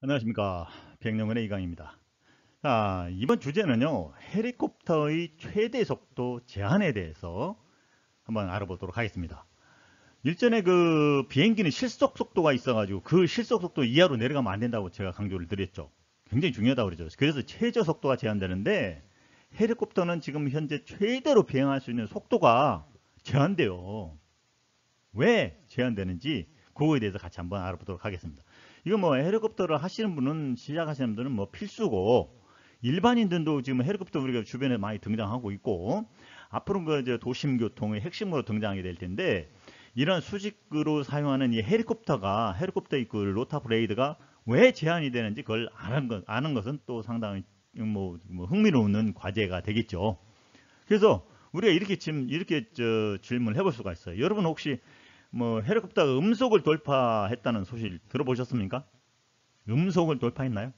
안녕하십니까. 백령원의 이강입니다. 자, 이번 주제는요, 헬리콥터의 최대 속도 제한에 대해서 한번 알아보도록 하겠습니다. 일전에 그 비행기는 실속 속도가 있어가지고 그 실속 속도 이하로 내려가면 안 된다고 제가 강조를 드렸죠. 굉장히 중요하다고 그러죠. 그래서 최저 속도가 제한되는데 헬리콥터는 지금 현재 최대로 비행할 수 있는 속도가 제한돼요. 왜 제한되는지 그거에 대해서 같이 한번 알아보도록 하겠습니다. 이거 뭐 헬리콥터를 하시는 분은 시작하시는 분들은 뭐 필수고 일반인들도 지금 헬리콥터 우리가 주변에 많이 등장하고 있고 앞으로 그 이제 도심 교통의 핵심으로 등장하게 될 텐데 이런 수직으로 사용하는 이 헬리콥터의 그 로타 블레이드가 왜 제한이 되는지 그걸 아는 것은 또 상당히 뭐 흥미로운 과제가 되겠죠. 그래서 우리가 이렇게 지금 이렇게 질문을 해볼 수가 있어요. 여러분 혹시 뭐 헬리콥터가 음속을 돌파했다는 소식 들어보셨습니까? 음속을 돌파했나요?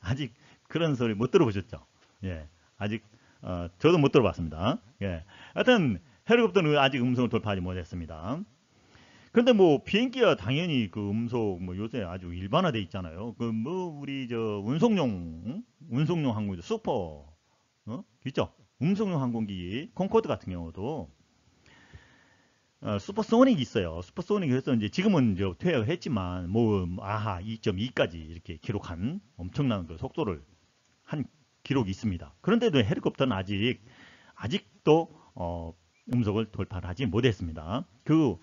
아직 그런 소리 못 들어보셨죠? 예, 아직 저도 못 들어봤습니다. 예, 하여튼 헬리콥터는 아직 음속을 돌파하지 못했습니다. 그런데 뭐 비행기야 당연히 그 음속 뭐 요새 아주 일반화돼 있잖아요. 그 뭐 우리 저 운송용 항공기 슈퍼 있죠? 음속용 항공기 콩코드 같은 경우도 슈퍼소닉이 있어요. 슈퍼소닉이 해서 이제 지금은 이제 퇴역을 했지만 뭐 아하 2.2까지 이렇게 기록한 엄청난 그 속도를 한 기록이 있습니다. 그런데도 헬리콥터는 아직도 음속을 돌파를 하지 못했습니다. 그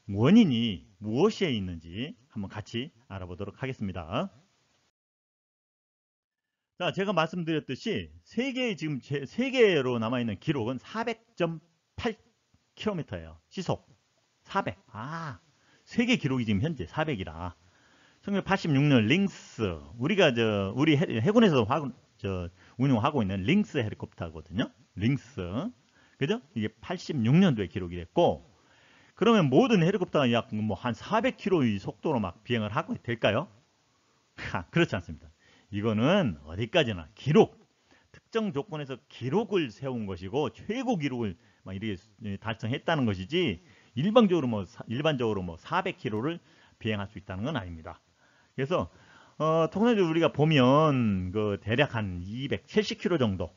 원인이 무엇에 있는지 한번 같이 알아보도록 하겠습니다. 자, 제가 말씀드렸듯이 세계로 남아 있는 기록은 400.8km예요. 시속 400. 세계 기록이 지금 현재 400이라. 1986년 링스, 우리 해군에서 운용하고 있는 링스 헬리콥터거든요. 링스. 그죠? 이게 86년도에 기록이 됐고, 그러면 모든 헬리콥터가 약 뭐 한 400km의 속도로 막 비행을 하고 될까요? 그렇지 않습니다. 이거는 어디까지나 특정 조건에서 기록을 세운 것이고, 최고 기록을 막 이렇게 달성했다는 것이지, 일반적으로 뭐 400km를 비행할 수 있다는 건 아닙니다. 그래서 통상적으로 우리가 보면 그 대략 한 270km 정도,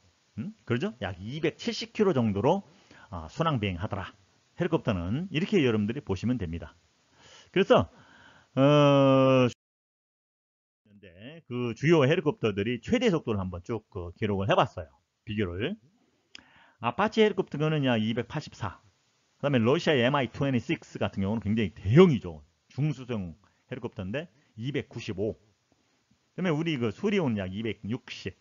그러죠? 약 270km 정도로 순항 비행하더라. 헬리콥터는 이렇게 여러분들이 보시면 됩니다. 그래서 그 주요 헬리콥터들이 최대 속도를 한번 쭉 기록을 해봤어요. 비교를. 아파치 헬리콥터는 약 284. 그다음에 러시아의 Mi-26 같은 경우는 굉장히 대형이죠. 중수성 헬리콥터인데 295. 그다음에 우리 그 수리온 약 260.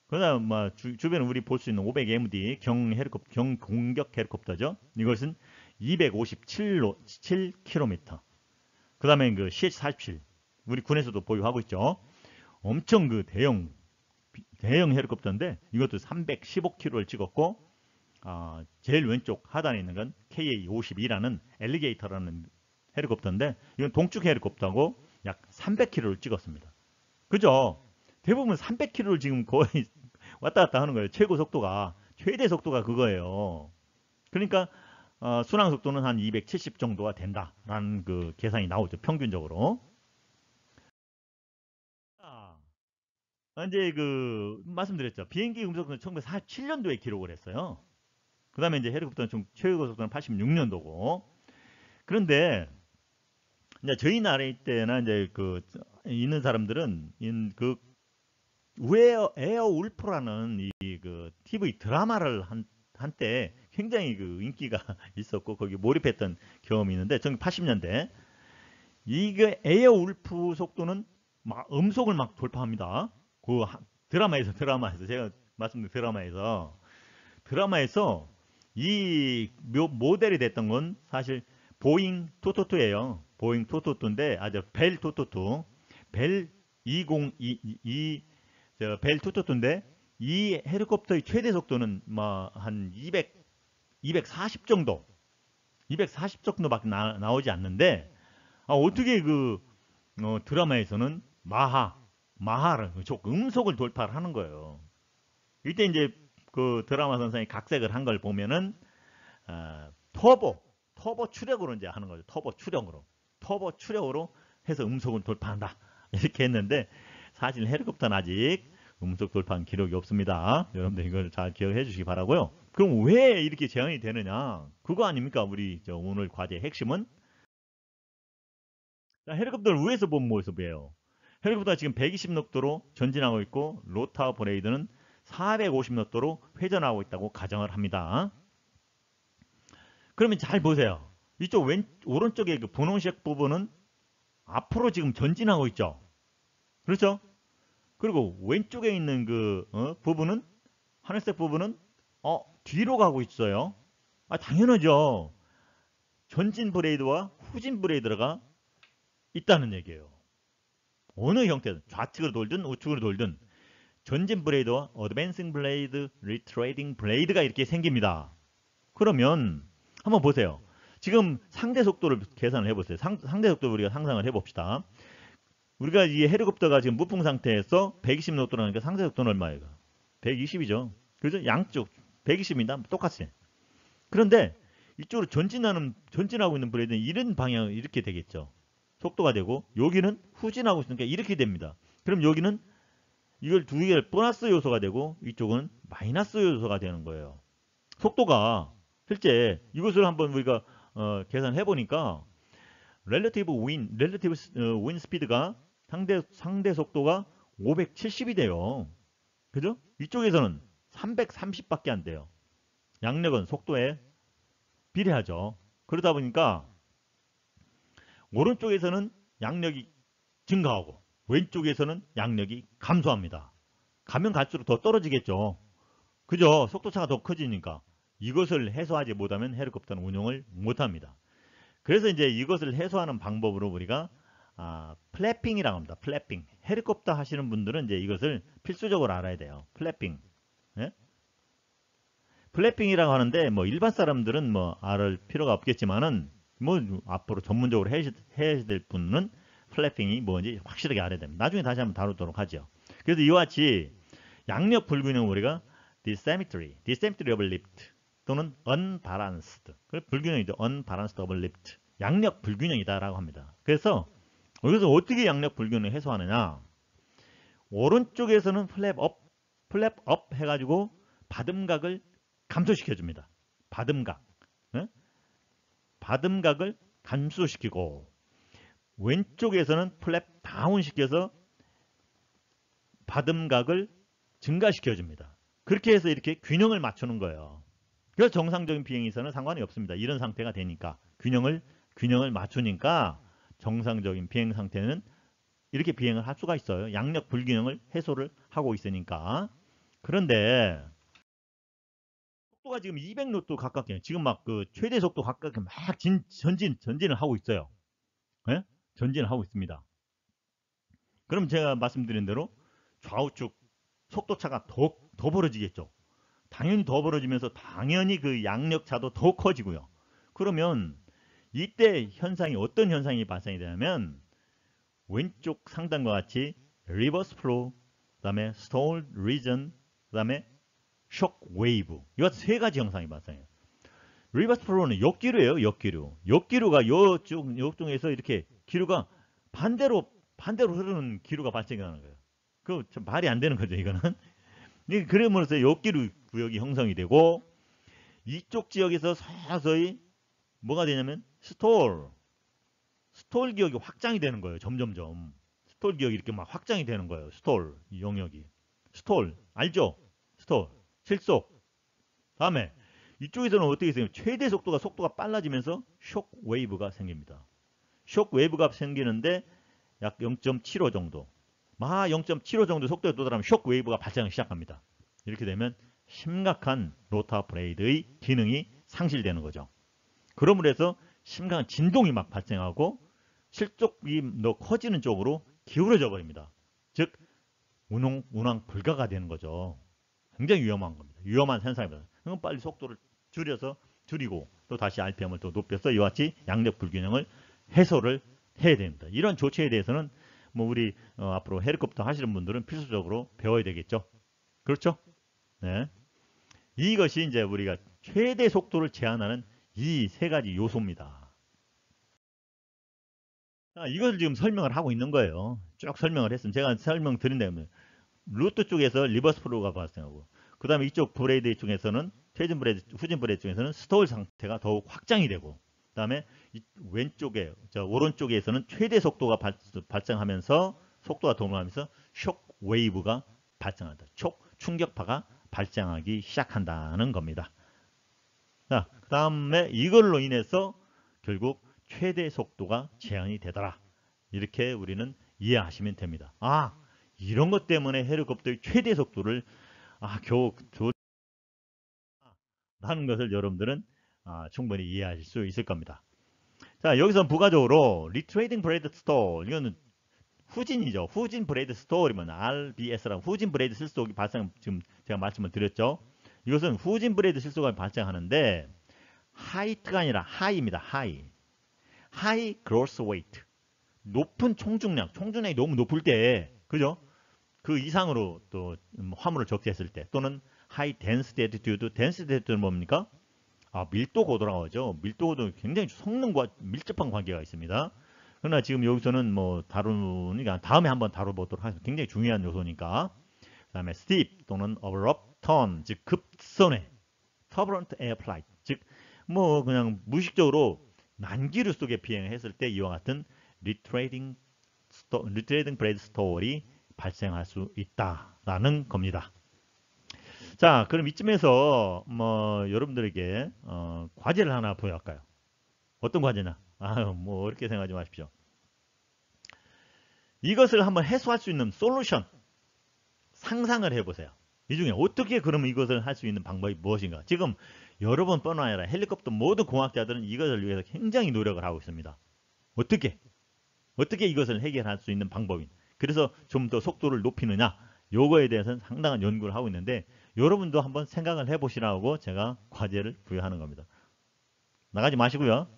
그다음 뭐 주변에 우리 볼 수 있는 500MD 경 공격 헬리콥터죠. 이것은 257km. 그다음에 그 CH-47 우리 군에서도 보유하고 있죠. 엄청 그 대형 헬리콥터인데 이것도 315km를 찍었고 제일 왼쪽 하단에 있는 건 KA-52라는 엘리게이터라는 헬리콥터인데 이건 동축 헬리콥터고 약 300km를 찍었습니다. 그죠? 대부분 300km를 지금 거의 왔다 갔다 하는 거예요. 최대 속도가 그거예요. 그러니까 순항 속도는 한 270 정도가 된다라는 그 계산이 나오죠. 평균적으로. 이제 그 말씀드렸죠. 비행기 음속도는 1947년도에 기록을 했어요. 그 다음에 이제 헬리콥터는 최고 속도는 86년도고. 그런데 이제 저희 나라 때나 이제 그 있는 사람들은 그 에어 울프라는 이 그 TV 드라마를 한때 굉장히 그 인기가 있었고 거기 몰입했던 경험이 있는데 1980년대 이게 에어 울프 속도는 막 음속을 막 돌파합니다. 그 드라마에서 제가 말씀드린 드라마에서 이 모델이 됐던 건 사실 보잉 투토투예요. 보잉 투토투인데 아주 벨 투토투 벨 2022 벨 투토투인데 이 헬리콥터의 최대 속도는 뭐 한 240 정도 240 정도밖에 나오지 않는데 어떻게 그 드라마에서는 마하를 음속을 돌파를 하는 거예요. 이때 이제 그 드라마 선생이 각색을 한 걸 보면은 터보 추력으로 이제 하는 거죠. 터보 추력으로 해서 음속을 돌파한다. 이렇게 했는데 사실 헬리콥터는 아직 음속 돌파한 기록이 없습니다. 여러분들 이걸 잘 기억해 주시기 바라고요. 그럼 왜 이렇게 제한이 되느냐? 그거 아닙니까? 우리 오늘 과제 핵심은 자, 헬리콥터를 위에서 보면 모습이에요. 헬리콥터가 지금 120노트로 전진하고 있고 로타 브레이드는 450노트로 회전하고 있다고 가정을 합니다. 그러면 잘 보세요. 이쪽 오른쪽에 그 분홍색 부분은 앞으로 지금 전진하고 있죠. 그렇죠? 그리고 왼쪽에 있는 그 부분은 하늘색 부분은 뒤로 가고 있어요. 당연하죠. 전진 브레이드와 후진 브레이드가 있다는 얘기예요. 어느 형태든 좌측으로 돌든 우측으로 돌든 전진 브레이드와 어드밴싱 브레이드, 리트레이딩 브레이드가 이렇게 생깁니다. 그러면 한번 보세요. 지금 상대 속도를 계산을 해보세요. 상대 속도 우리가 상상을 해봅시다. 우리가 이 헬리콥터가 지금 무풍 상태에서 120노트라니까 상대 속도는 얼마예요? 120이죠. 그래서 양쪽 120입니다. 똑같이. 그런데 이쪽으로 전진하고 있는 브레이드는 이런 방향 이렇게 되겠죠. 속도가 되고 여기는 후진하고 있으니까 이렇게 됩니다. 그럼 여기는 이걸 두 개를 플러스 요소가 되고 이쪽은 마이너스 요소가 되는 거예요. 속도가 실제 이것을 한번 우리가 계산해 보니까 렐러티브 윈 스피드가 상대 속도가 570이 돼요. 그죠? 이쪽에서는 330밖에 안 돼요. 양력은 속도에 비례하죠. 그러다 보니까 오른쪽에서는 양력이 증가하고 왼쪽에서는 양력이 감소합니다. 가면 갈수록 더 떨어지겠죠. 그죠? 속도차가 더 커지니까 이것을 해소하지 못하면 헬리콥터는 운용을 못합니다. 그래서 이제 이것을 해소하는 방법으로 우리가 플래핑이라고 합니다. 플래핑. 헬리콥터 하시는 분들은 이제 이것을 필수적으로 알아야 돼요. 플래핑. 예? 플래핑이라고 하는데 뭐 일반 사람들은 뭐 알을 필요가 없겠지만은 뭐 앞으로 전문적으로 해야 될 분은 플래핑이 뭔지 확실하게 알아야 됩니다. 나중에 다시 한번 다루도록 하죠. 그래서 이와 같이 양력 불균형 우리가 dissymmetry of lift 또는 unbalanced. 불균형이죠. unbalanced of lift. 양력 불균형이다라고 합니다. 그래서 여기서 어떻게 양력 불균형을 해소하느냐? 오른쪽에서는 플랩 업 해가지고 받음각을 감소시켜 줍니다. 받음각. 네? 받음각을 감소시키고 왼쪽에서는 플랩 다운 시켜서 받음각을 증가시켜 줍니다. 그렇게 해서 이렇게 균형을 맞추는 거예요. 그래서 정상적인 비행에서는 상관이 없습니다. 이런 상태가 되니까 균형을 맞추니까 정상적인 비행 상태는 이렇게 비행을 할 수가 있어요. 양력 불균형을 해소를 하고 있으니까. 그런데 속도가 지금 200노트 가깝게 지금 막 그 최대 속도 가깝게 막 전진을 하고 있어요. 예? 전진을 하고 있습니다. 그럼 제가 말씀드린 대로 좌우측 속도차가 더 벌어지겠죠. 당연히 더 벌어지면서 당연히 그 양력차도 더 커지고요. 그러면 이때 현상이 어떤 현상이 발생이 되냐면 왼쪽 상단과 같이 리버스 플로우, 그다음에 스톨 리전, 그다음에 쇼크 웨이브. 이와 같은 세 가지 현상이 발생해요. 리버스 플로우는 역기류예요. 역기류가 요쪽에서 이렇게 기류가 반대로 흐르는 기류가 발생하는 거예요. 그 좀 말이 안 되는 거죠, 이거는. 그러면서 역기류 구역이 형성이 되고 이쪽 지역에서 서서히 뭐가 되냐면 스톨 기역이 확장이 되는 거예요. 점점점. 스톨 기역이 이렇게 막 확장이 되는 거예요. 스톨 이 영역이. 스톨 알죠? 스톨 실속. 다음에 이쪽에서는 어떻게 생겨요? 최대 속도가 빨라지면서 쇼크 웨이브가 생깁니다. 쇼크 웨이브가 생기는데 약 0.75 정도. 0.75 정도 속도에 도달하면 쇼크 웨이브가 발생하기 시작합니다. 이렇게 되면 심각한 로타 브레이드의 기능이 상실되는 거죠. 그러므로 해서 심각한 진동이 막 발생하고 실속이 더 커지는 쪽으로 기울어져 버립니다. 즉 운항 불가가 되는 거죠. 굉장히 위험한 겁니다. 위험한 현상입니다. 그럼 빨리 속도를 줄이고 또 다시 RPM을 또 높여서 이와 같이 양력 불균형을 해소를 해야 됩니다. 이런 조치에 대해서는 뭐 우리 앞으로 헬리콥터 하시는 분들은 필수적으로 배워야 되겠죠. 그렇죠? 네. 이것이 이제 우리가 최대 속도를 제한하는 이 세 가지 요소입니다. 이걸 지금 설명을 하고 있는 거예요. 쭉 설명을 했으면 제가 설명드린 다음에 루트 쪽에서 리버스 플로우가 발생하고 그 다음에 이쪽 브레이드 쪽에서는 퇴진 브레이드, 후진 브레이드 쪽에서는 스톨 상태가 더욱 확장이 되고 그 다음에 왼쪽에 오른쪽에서는 최대 속도가 발생하면서 속도가 동반하면서 쇼크 웨이브가 발생한다. 충격파가 발생하기 시작한다는 겁니다. 자, 그 다음에 이걸로 인해서 결국 최대 속도가 제한이 되더라. 이렇게 우리는 이해하시면 됩니다. 이런 것 때문에 헬리콥터의 최대 속도를 하는 것을 여러분들은 충분히 이해하실 수 있을 겁니다. 자, 여기서 부가적으로 리트레이딩 브레이드 스톨, 이거는 후진이죠. 후진 브레이드 스톨이면 RBS라는 후진 브레이드 실속이 발생, 지금 제가 말씀을 드렸죠. 이것은 후진 브레이드 실속이 발생하는데 하이트가 아니라 하이입니다. 하이 그로스 웨이트, 높은 총중량이 너무 높을 때, 그죠? 그 이상으로 또 화물을 적재했을 때, 또는 하이 덴시티 애티튜드, 덴시티 애티튜드는 뭡니까? 밀도 고도라고 하죠. 밀도 고도 굉장히 성능과 밀접한 관계가 있습니다. 그러나 지금 여기서는 뭐 다루니까 다음에 한번 다뤄보도록 하겠습니다. 굉장히 중요한 요소니까. 그 다음에 steep 또는 abrupt turn, 즉 급선회, turbulent air flight, 즉 뭐 그냥 무의식적으로 난기류 속에 비행했을 때 이와 같은 리트레이딩 브레이드 스톨이 발생할 수 있다라는 겁니다. 자, 그럼 이쯤에서 뭐 여러분들에게 과제를 하나 부여할까요? 어떤 과제냐? 뭐 어렵게 생각하지 마십시오. 이것을 한번 해소할 수 있는 솔루션 상상을 해보세요. 이 중에 어떻게 그러면 이것을 할 수 있는 방법이 무엇인가? 지금 여러분뿐 아니라 헬리콥터 모든 공학자들은 이것을 위해서 굉장히 노력을 하고 있습니다. 어떻게 이것을 해결할 수 있는 방법이. 그래서 좀 더 속도를 높이느냐? 요거에 대해서는 상당한 연구를 하고 있는데 여러분도 한번 생각을 해보시라고 제가 과제를 부여하는 겁니다. 나가지 마시고요.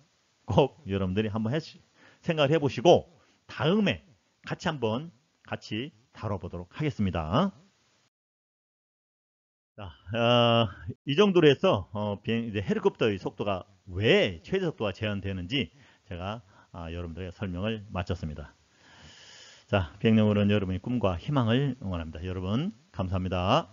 꼭 여러분들이 한번 생각을 해보시고 다음에 한번 같이 다뤄보도록 하겠습니다. 자, 이 정도로 해서 이제 헬리콥터의 속도가 왜 최대 속도가 제한되는지 제가 여러분들에게 설명을 마쳤습니다. 자, 비행용으로는 여러분의 꿈과 희망을 응원합니다. 여러분 감사합니다.